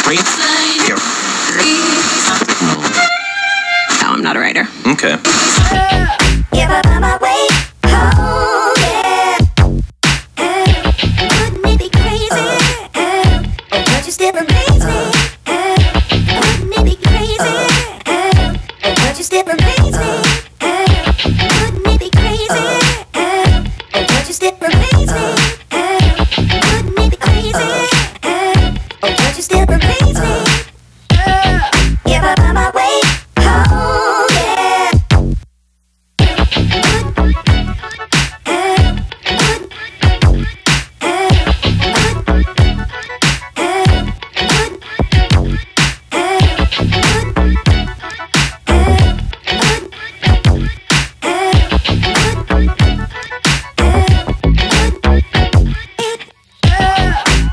No, I'm not a writer. Okay. If I find my way home, yeah. Wouldn't it be crazy? Oh, but you still amaze me. Wouldn't it be crazy? Oh, but you still amaze me. Wouldn't it be crazy? Oh, but you still amaze me. Wouldn't it be crazy? Oh, but you still amaze me. If I find my way home, yeah.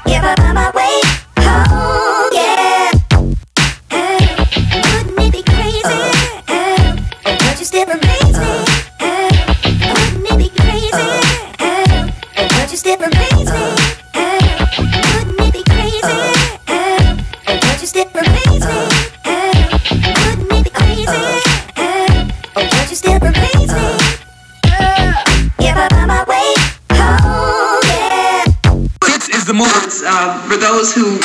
If I find my way home, yeah. Wouldn't it be crazy? Oh, but you still amaze me. Wouldn't it be crazy? Oh, but you still amaze me. Wouldn't it be crazy? Oh, but you still amaze me. Wouldn't it be crazy? Oh, but you still amaze me. If I find my way home, yeah. Hits is the move. For those who